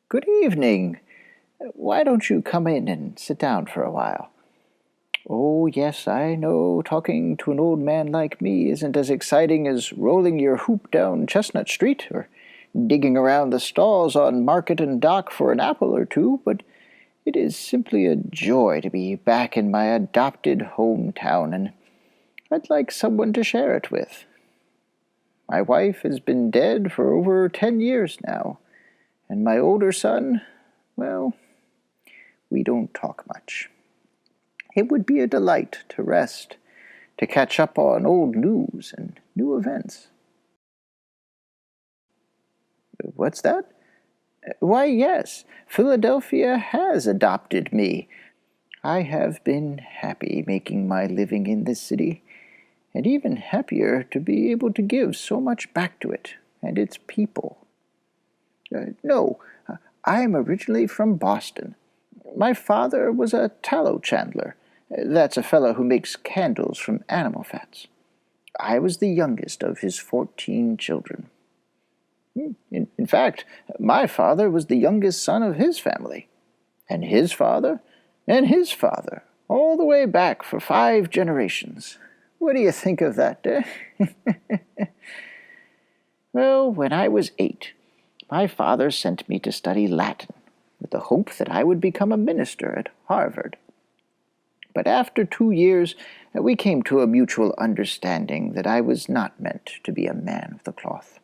Good evening. Why don't you come in and sit down for a while? Oh, yes, I know talking to an old man like me isn't as exciting as rolling your hoop down Chestnut Street or digging around the stalls on Market and Dock for an apple or two, but it is simply a joy to be back in my adopted hometown, and I'd like someone to share it with. My wife has been dead for over 10 years now, and my older son, well, we don't talk much. It would be a delight to rest, to catch up on old news and new events. What's that? Why, yes, Philadelphia has adopted me. I have been happy making my living in this city, and even happier to be able to give so much back to it and its people. No, I'm originally from Boston. My father was a tallow chandler. That's a fellow who makes candles from animal fats. I was the youngest of his 14 children. In fact, my father was the youngest son of his family, and his father, all the way back for 5 generations. What do you think of that, eh? Well, when I was 8, my father sent me to study Latin, with the hope that I would become a minister at Harvard. But after 2 years, we came to a mutual understanding that I was not meant to be a man of the cloth.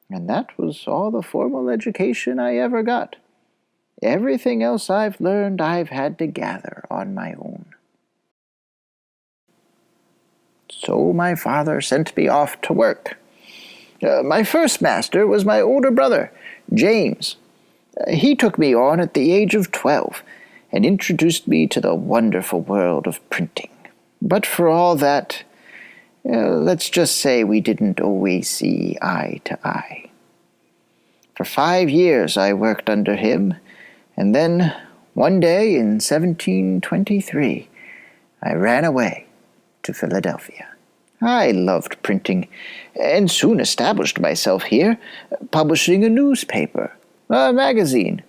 And that was all the formal education I ever got. Everything else I've learned I've had to gather on my own. So my father sent me off to work. My first master was my older brother, James. He took me on at the age of 12 and introduced me to the wonderful world of printing. But for all that, let's just say we didn't always see eye to eye. For 5 years I worked under him, and then one day in 1723 I ran away to Philadelphia. I loved printing, and soon established myself here, publishing a newspaper, a magazine,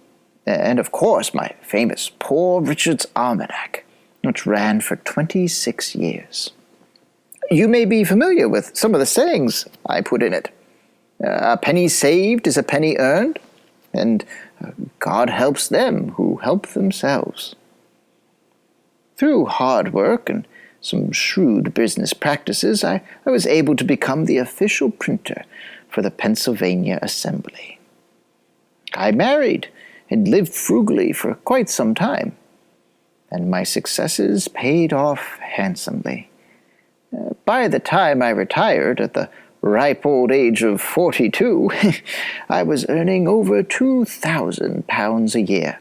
and of course my famous Poor Richard's Almanac, which ran for 26 years. You may be familiar with some of the sayings I put in it. A penny saved is a penny earned, and God helps them who help themselves. Through hard work and some shrewd business practices, I was able to become the official printer for the Pennsylvania Assembly. I married and lived frugally for quite some time, and my successes paid off handsomely. By the time I retired at the ripe old age of 42, I was earning over £2,000 a year,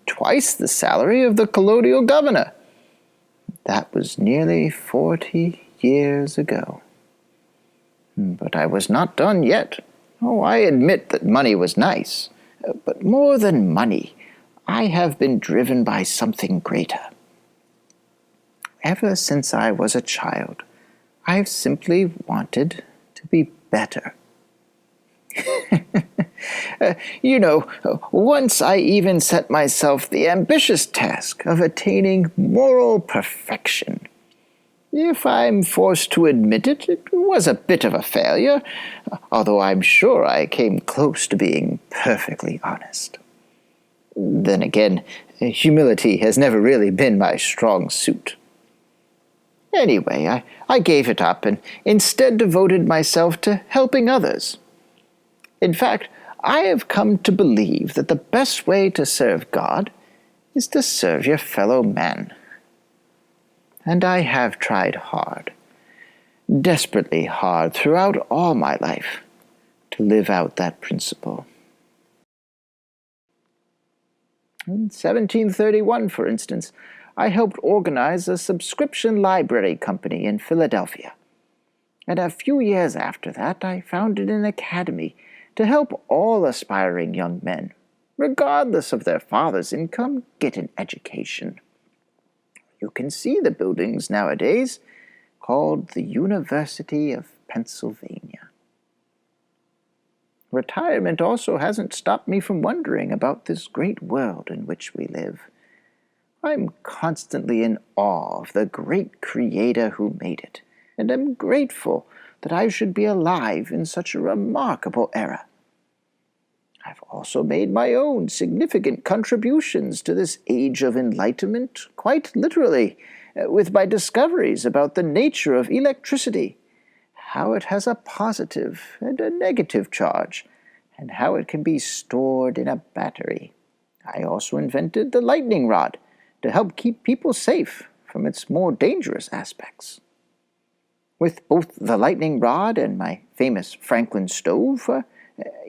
twice the salary of the colonial governor. That was nearly 40 years ago. But I was not done yet. Oh, I admit that money was nice. But more than money, I have been driven by something greater. Ever since I was a child, I've simply wanted to be better. Once I even set myself the ambitious task of attaining moral perfection. If I'm forced to admit it, it was a bit of a failure, although I'm sure I came close to being perfectly honest. Then again, humility has never really been my strong suit. Anyway, I gave it up and instead devoted myself to helping others. In fact, I have come to believe that the best way to serve God is to serve your fellow man. And I have tried hard, desperately hard throughout all my life, to live out that principle. In 1731, for instance, I helped organize a subscription library company in Philadelphia. And a few years after that, I founded an academy to help all aspiring young men, regardless of their father's income, get an education. You can see the buildings nowadays, called the University of Pennsylvania. Retirement also hasn't stopped me from wondering about this great world in which we live. I'm constantly in awe of the great Creator who made it, and am grateful that I should be alive in such a remarkable era. I've also made my own significant contributions to this age of enlightenment, quite literally, with my discoveries about the nature of electricity, how it has a positive and a negative charge, and how it can be stored in a battery. I also invented the lightning rod to help keep people safe from its more dangerous aspects. With both the lightning rod and my famous Franklin stove, I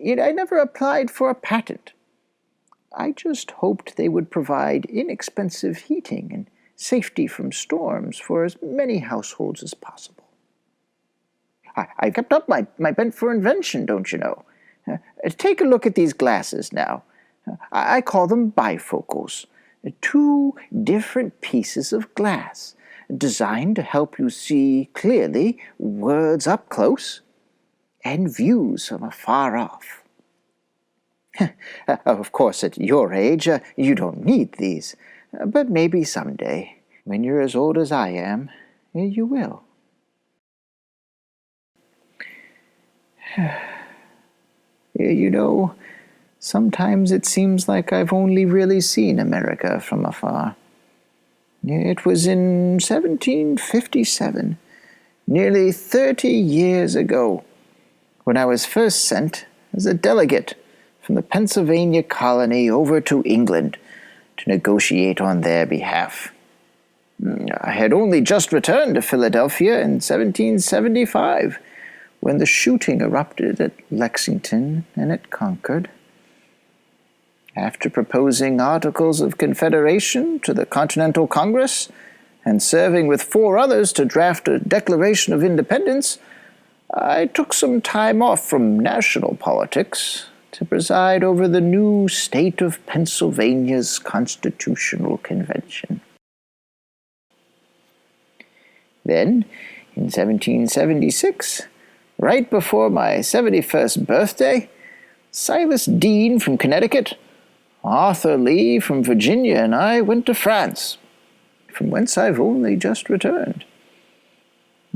never applied for a patent. I just hoped they would provide inexpensive heating and safety from storms for as many households as possible. I kept up my bent for invention, don't you know? Take a look at these glasses now. I call them bifocals. Two different pieces of glass, designed to help you see clearly words up close and views from afar off. Of course, at your age, you don't need these, but maybe someday, when you're as old as I am, you will. You know, sometimes it seems like I've only really seen America from afar. It was in 1757, nearly 30 years ago, when I was first sent as a delegate from the Pennsylvania colony over to England to negotiate on their behalf. I had only just returned to Philadelphia in 1775, when the shooting erupted at Lexington and at Concord. After proposing Articles of Confederation to the Continental Congress and serving with 4 others to draft a Declaration of Independence, I took some time off from national politics to preside over the new state of Pennsylvania's Constitutional Convention. Then, in 1776, right before my 71st birthday, Silas Deane from Connecticut, Arthur Lee from Virginia, and I went to France, from whence I've only just returned.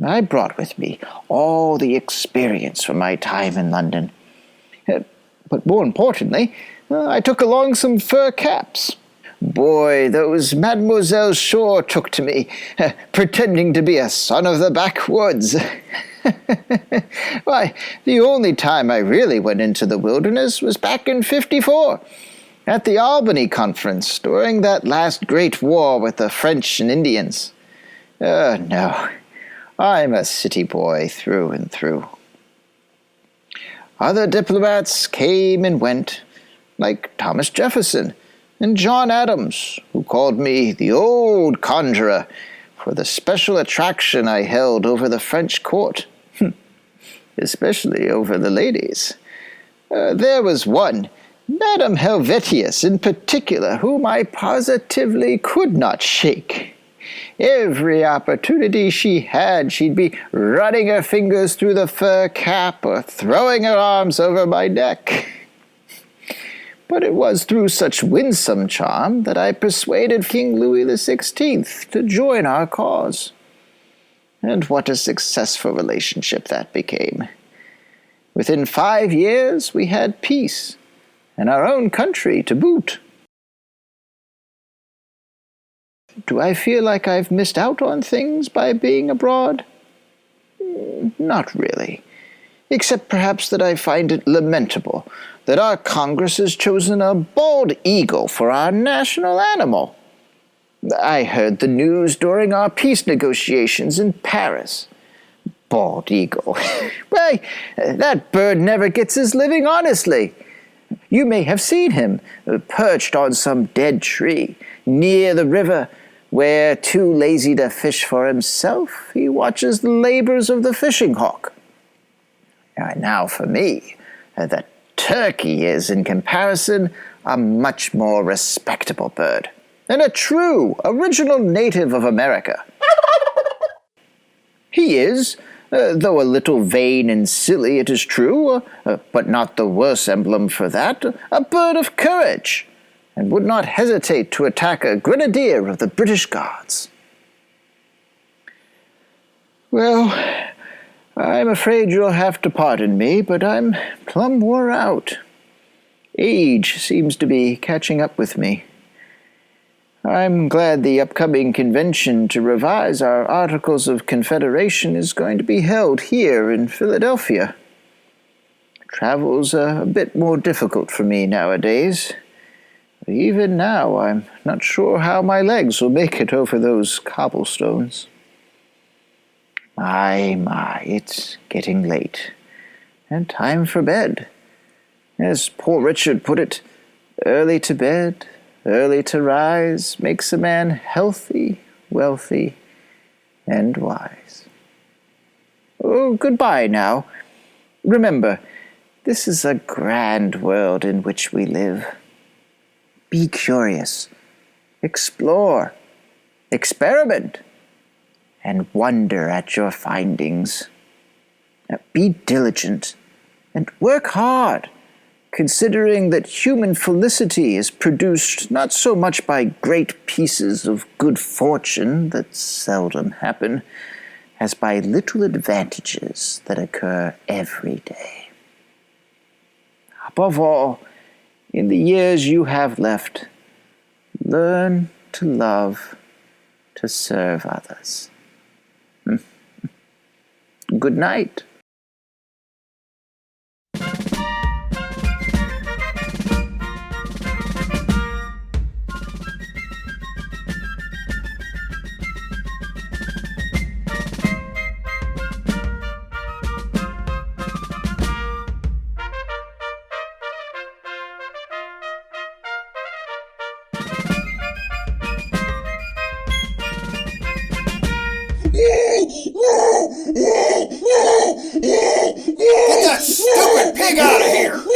I brought with me all the experience from my time in London. But more importantly, I took along some fur caps. Boy, those Mademoiselle Shore took to me, pretending to be a son of the backwoods. Why, the only time I really went into the wilderness was back in '54, at the Albany Conference, during that last great war with the French and Indians. No, I'm a city boy through and through. Other diplomats came and went, like Thomas Jefferson and John Adams, who called me the old conjurer for the special attraction I held over the French court, especially over the ladies. There was one, Madame Helvetius in particular, whom I positively could not shake. Every opportunity she had, she'd be running her fingers through the fur cap or throwing her arms over my neck. But it was through such winsome charm that I persuaded King Louis XVI to join our cause. And what a successful relationship that became. Within 5 years, we had peace, and our own country to boot. Do I feel like I've missed out on things by being abroad? Not really, except perhaps that I find it lamentable that our Congress has chosen a bald eagle for our national animal. I heard the news during our peace negotiations in Paris. Bald eagle. Why, that bird never gets his living honestly. You may have seen him perched on some dead tree near the river, where, too lazy to fish for himself, he watches the labors of the fishing hawk. Now for me, the turkey is, in comparison, a much more respectable bird, and a true, original native of America. He is, though a little vain and silly, it is true, but not the worse emblem for that, a bird of courage, and would not hesitate to attack a grenadier of the British Guards. Well, I'm afraid you'll have to pardon me, but I'm plumb wore out. Age seems to be catching up with me. I'm glad the upcoming convention to revise our Articles of Confederation is going to be held here in Philadelphia. Travel's a bit more difficult for me nowadays. Even now, I'm not sure how my legs will make it over those cobblestones. My, it's getting late, and time for bed. As poor Richard put it, early to bed, early to rise makes a man healthy, wealthy, and wise. Oh, goodbye now. Remember, this is a grand world in which we live. Be curious, explore, experiment, and wonder at your findings. Be diligent and work hard, considering that human felicity is produced not so much by great pieces of good fortune that seldom happen, as by little advantages that occur every day. Above all, in the years you have left, learn to love, to serve others. Good night. Get that stupid pig out of here!